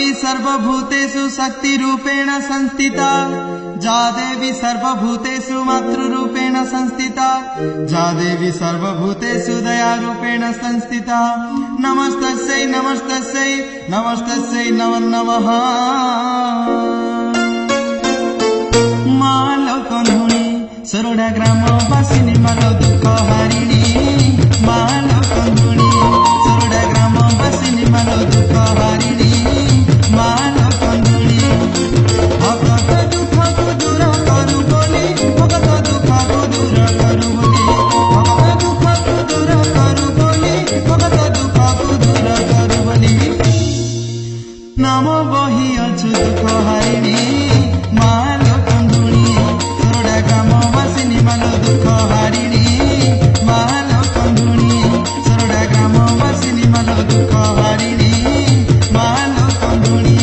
देवी सर्वभूतेषु शक्ति रूपेण संस्थिता जा देवी सर्वभूतेषु मातृरूपेण संस्थिता जा देवी सर्वभूतेषु दया रूपेण संस्थिता नमस्तस्यै नमस्तस्यै नमस्तस्यै नमो नमः। माँ लोकंधुनी सरोडा ग्रामवासिनी मालो दुःख हारिणी माँ लोकंधुनी सरोडा ग्रामवासिनी मालो दुःख हारिणी माँ लोकंधुनी भगत दुःख को दूर करू बोली भगत दुःख को दूर करू बोली भगत दुःख को दूर करू बोली भगत दुःख को दूर करू बोली नाम बही अछु दुःख हारिणी माँ लोकंधुनी सरोडा ग्रामवासिनी मालो दुःख हारिणी माँ लोकंधुनी सरोडा ग्रामवासिनी मालो दुःख हारिणी माँ लोकंधुनी।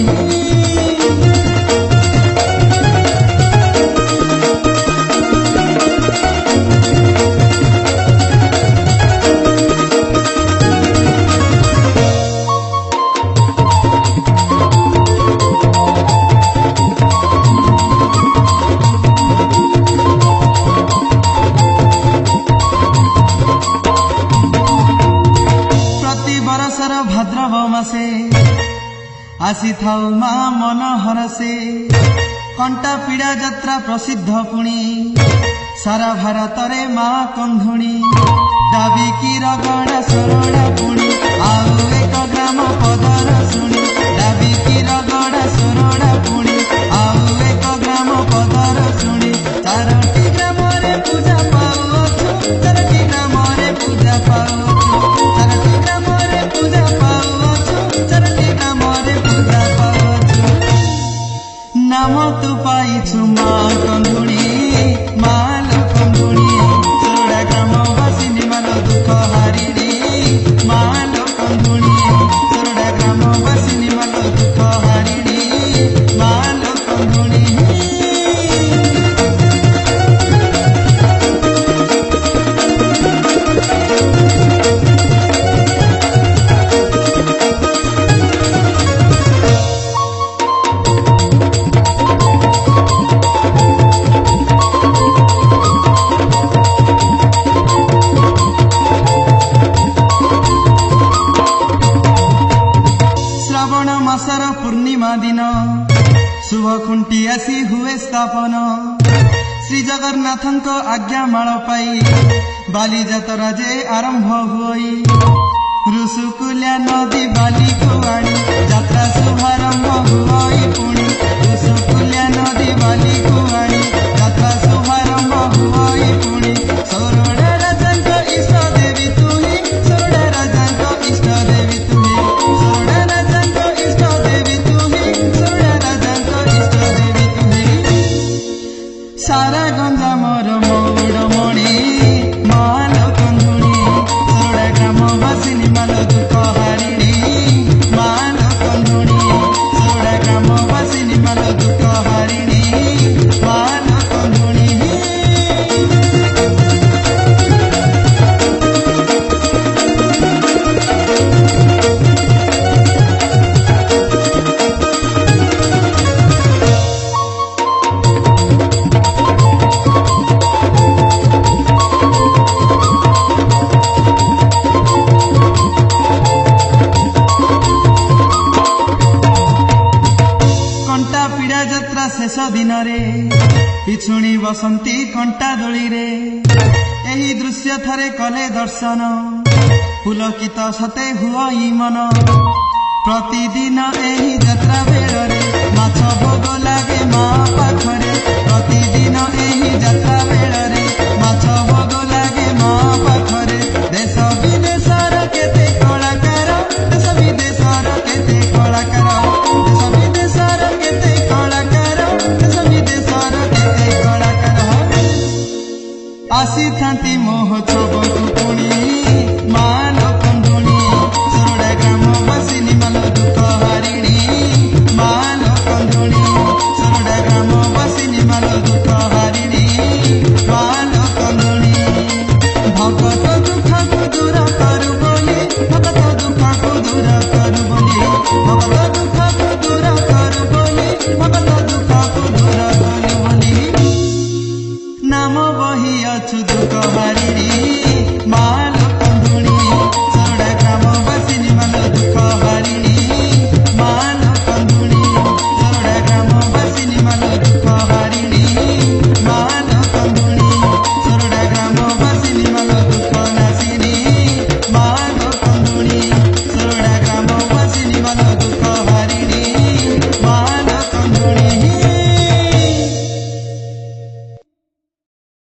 भाद्रव मासे आसी थाउ माँ मन हरसे कंटा पीड़ा यात्रा प्रसिद्ध पुणी सारा भारत रे माँ कंधुणी दाबी की रगड़ा सरोडा पुणी आउ एक ग्राम पदर शुणी दाबी की रगड़ा सरोडा पुणी आउ एक ग्राम पदर शुणी चारोटी ग्राम रे पूजा पाउछु चारोटी ग्राम रे पूजा पाउछु चारोटी ग्राम रे पूजा पाउछु चारोटी ग्राम रे पूजा पाउछु नाम तु पाइछु माँ कंधुणी माँ लोकंधुणी सरोडा ग्रामवासिनी मालो दुःख हारिणी माँ लोकंधुणी सरोडा ग्रामवासिनी मालो दुःख हारिणी माँ लोकंधुणी। श्रावण मासर पूर्णिमा दिन शुभ खुंटी आसी हुए स्थापन श्री जगन्नाथंक आज्ञा माल पाई बाली जातरा जे आरंभ हुई ऋषुकुल्या नदी बाली को आनी यात्रा शुभारंभ हुई पुणी ऋषुकुल्या नदी बाली को आनी यात्रा शुभारंभ हुई पुणी सरोडा राजांक इष्ट देवी तुही सरोडा राजांक इष्ट देवी तुही सरोडा राजांक इष्ट देवी तुही सरोडा राजांक इष्ट देवी तुही सारा गंजामर मौड़ मणि माँ लोकंधुणी सरोडा ग्रामवासिनी मालो दुःख हारिणी माँ लोकंधुणी सरोडा ग्रामवासिनी मालो दुःख हारिणी माँ लोकंधुणी। कंटा पीड़ा यात्रा शेष दिन रे पिछुणी बसंती कंटा दोली रे एही दृश्य थरे कले दर्शन पुलकित सते हुई मन प्रतिदिन एही यात्रा बेड़ रे माछ भोग लागे माँ पाखरे प्रतिदिन एही यात्रा बेड़ रे माछ भोग लागे माँ पाखरे देश विदेशर केते कलाकार देश विदेशर केते कलाकार देश विदेशर केते कलाकार देश विदेशर केते कलाकार आसी थांती महोत्सव पुणी माँ लोकंधुणी सरोडा ग्रामवासिनी मालो दुःख हारिणी माँ लोकंधुणी सरोडा ग्रामवासिनी मालो दुःख हारिणी माँ लोकंधुणी भगत दुःख को दूर करू बोली भगत दुःख को दूर करू बोली भगत दुःख को दूर ହାରି